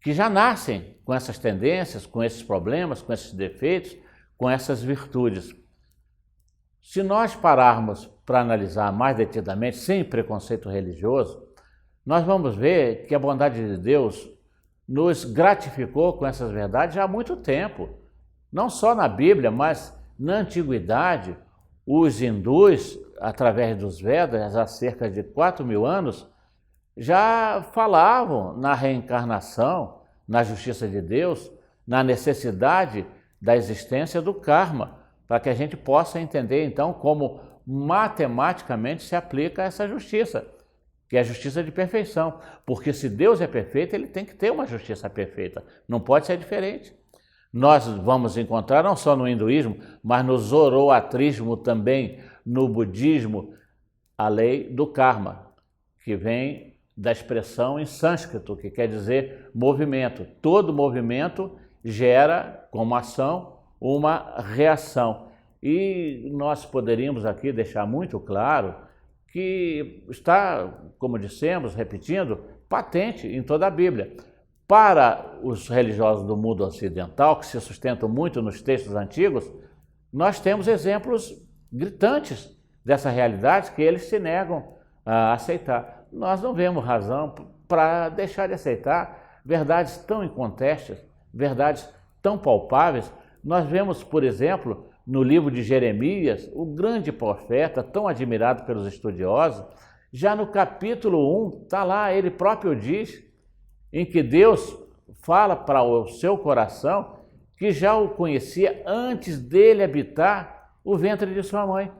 que já nascem com essas tendências, com esses problemas, com esses defeitos, com essas virtudes. Se nós pararmos para analisar mais detidamente, sem preconceito religioso, nós vamos ver que a bondade de Deus nos gratificou com essas verdades já há muito tempo. Não só na Bíblia, mas na Antiguidade, os hindus, através dos Vedas, há cerca de 4.000 anos, já falavam na reencarnação, na justiça de Deus, na necessidade da existência do karma, para que a gente possa entender então como matematicamente se aplica essa justiça, que é a justiça de perfeição. Porque se Deus é perfeito, ele tem que ter uma justiça perfeita, não pode ser diferente. Nós vamos encontrar não só no hinduísmo, mas no zoroatrismo também, no budismo, a lei do karma, que vem da expressão em sânscrito, que quer dizer movimento. Todo movimento gera como ação uma reação. E nós poderíamos aqui deixar muito claro que está, como dissemos, repetindo, patente em toda a Bíblia. Para os religiosos do mundo ocidental, que se sustentam muito nos textos antigos, nós temos exemplos gritantes dessa realidade que eles se negam a aceitar. Nós não vemos razão para deixar de aceitar verdades tão incontestas, verdades tão palpáveis. Nós vemos, por exemplo, no livro de Jeremias, o grande profeta, tão admirado pelos estudiosos, já no capítulo 1, está lá, ele próprio diz, em que Deus fala para o seu coração que já o conhecia antes dele habitar o ventre de sua mãe.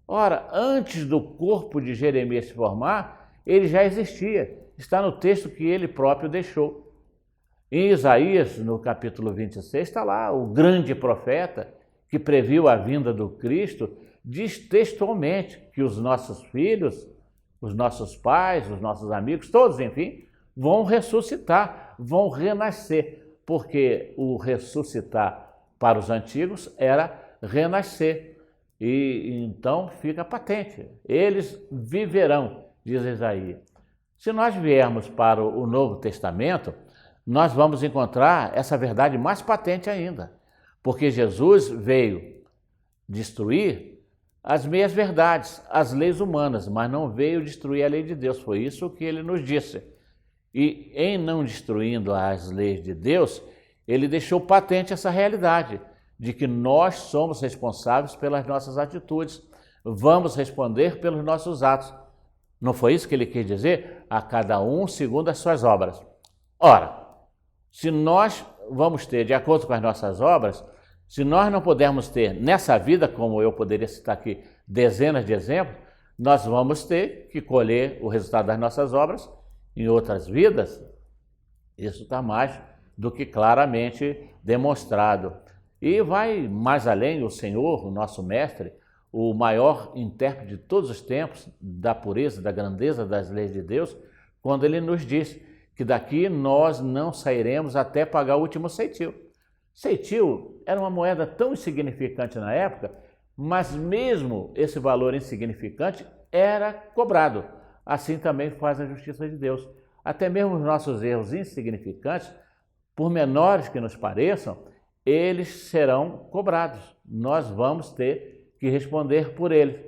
Ora, antes do corpo de Jeremias se formar, ele já existia. Está no texto que ele próprio deixou. Em Isaías, no capítulo 26, está lá o grande profeta que previu a vinda do Cristo, diz textualmente que os nossos filhos, os nossos pais, os nossos amigos, todos, enfim, vão ressuscitar, vão renascer, porque o ressuscitar para os antigos era renascer. E então fica patente, eles viverão, diz Isaías. Se nós viermos para o Novo Testamento, nós vamos encontrar essa verdade mais patente ainda, porque Jesus veio destruir as meias-verdades, as leis humanas, mas não veio destruir a lei de Deus, foi isso que ele nos disse. E em não destruindo as leis de Deus, ele deixou patente essa realidade de que nós somos responsáveis pelas nossas atitudes, vamos responder pelos nossos atos. Não foi isso que ele quis dizer? A cada um segundo as suas obras. Ora, se nós vamos ter, de acordo com as nossas obras, se nós não pudermos ter nessa vida, como eu poderia citar aqui dezenas de exemplos, nós vamos ter que colher o resultado das nossas obras em outras vidas. Isso está mais do que claramente demonstrado. E vai mais além o Senhor, o nosso Mestre, o maior intérprete de todos os tempos, da pureza, da grandeza das leis de Deus, quando ele nos diz que daqui nós não sairemos até pagar o último ceitil. Ceitil era uma moeda tão insignificante na época, mas mesmo esse valor insignificante era cobrado. Assim também faz a justiça de Deus. Até mesmo os nossos erros insignificantes, por menores que nos pareçam, eles serão cobrados. Nós vamos ter que responder por eles.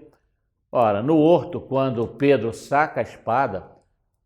Ora, no horto, quando Pedro saca a espada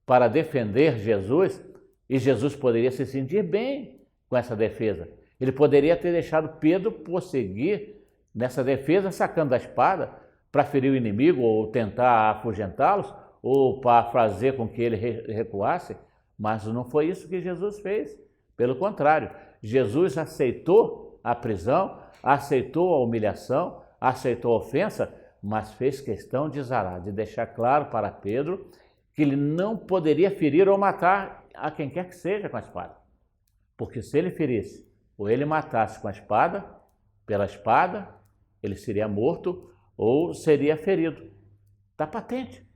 para defender Jesus, e Jesus poderia se sentir bem com essa defesa, Ele poderia ter deixado Pedro prosseguir nessa defesa, sacando a espada para ferir o inimigo ou tentar afugentá-los ou para fazer com que ele recuasse, mas não foi isso que Jesus fez. Pelo contrário, Jesus aceitou a prisão, aceitou a humilhação, aceitou a ofensa, mas fez questão de zarar, de deixar claro para Pedro que ele não poderia ferir ou matar a quem quer que seja com a espada. Porque se ele ferisse ou ele matasse com a espada, pela espada, ele seria morto ou seria ferido. Está patente.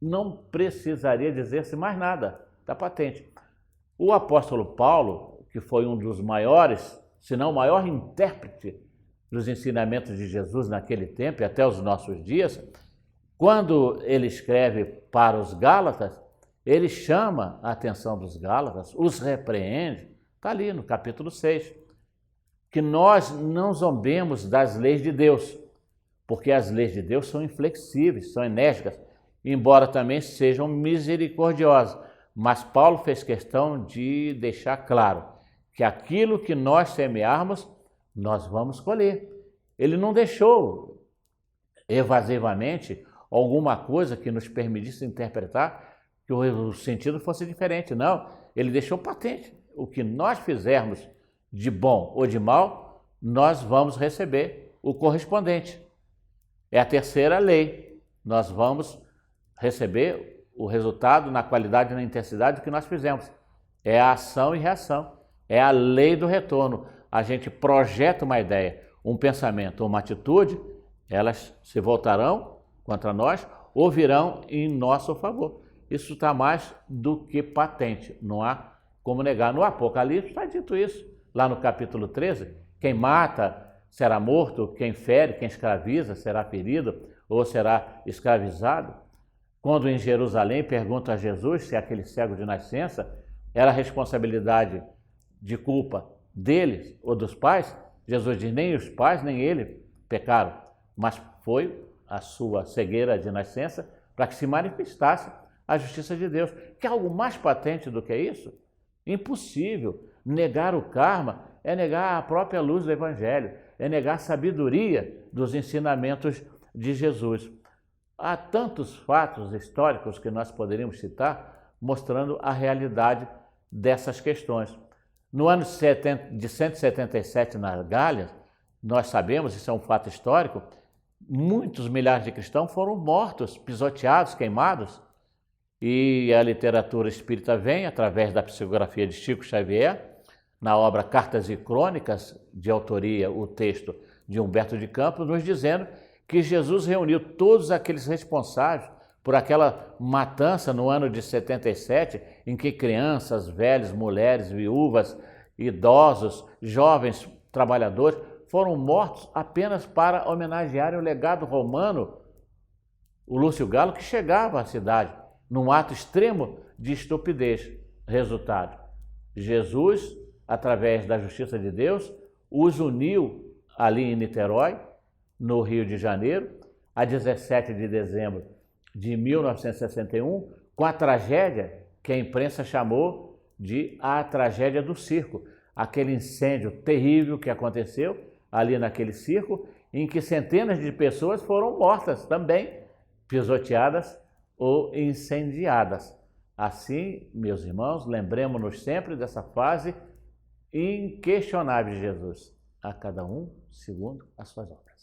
Não precisaria dizer-se mais nada. Está patente. O apóstolo Paulo, que foi um dos maiores, se não o maior intérprete dos ensinamentos de Jesus naquele tempo e até os nossos dias, quando ele escreve para os Gálatas, ele chama a atenção dos Gálatas, os repreende, está ali no capítulo 6, que nós não zombemos das leis de Deus, porque as leis de Deus são inflexíveis, são enérgicas, embora também sejam misericordiosas. Mas Paulo fez questão de deixar claro que aquilo que nós semearmos, nós vamos colher. Ele não deixou evasivamente alguma coisa que nos permitisse interpretar que o sentido fosse diferente. Não, ele deixou patente. O que nós fizermos de bom ou de mal, nós vamos receber o correspondente. É a terceira lei. Nós vamos receber o resultado na qualidade e na intensidade do que nós fizemos. É a ação e reação. É a lei do retorno. A gente projeta uma ideia, um pensamento, uma atitude, elas se voltarão contra nós ou virão em nosso favor. Isso está mais do que patente, não há como negar. No Apocalipse está dito isso. Lá no capítulo 13, quem mata será morto, quem fere, quem escraviza será ferido ou será escravizado. Quando em Jerusalém pergunta a Jesus se aquele cego de nascença era responsabilidade de culpa deles ou dos pais, Jesus diz, nem os pais nem ele pecaram, mas foi a sua cegueira de nascença para que se manifestasse a justiça de Deus. Quer algo mais patente do que isso? Impossível. Negar o karma é negar a própria luz do Evangelho, é negar a sabedoria dos ensinamentos de Jesus. Há tantos fatos históricos que nós poderíamos citar mostrando a realidade dessas questões. No ano de 177 na Gália, nós sabemos, isso é um fato histórico, muitos milhares de cristãos foram mortos, pisoteados, queimados, e a literatura espírita vem, através da psicografia de Chico Xavier, na obra Cartas e Crônicas, de autoria, o texto de Humberto de Campos, nos dizendo que Jesus reuniu todos aqueles responsáveis por aquela matança no ano de 77, em que crianças, velhos, mulheres, viúvas, idosos, jovens, trabalhadores, foram mortos apenas para homenagearem o legado romano, o Lúcio Galo, que chegava à cidade, num ato extremo de estupidez. Resultado, Jesus, através da justiça de Deus, os uniu ali em Niterói, no Rio de Janeiro, a 17 de dezembro de 1961, com a tragédia que a imprensa chamou de a tragédia do circo, aquele incêndio terrível que aconteceu ali naquele circo, em que centenas de pessoas foram mortas também, pisoteadas ou incendiadas. Assim, meus irmãos, lembremos-nos sempre dessa fase inquestionável de Jesus, a cada um segundo as suas obras.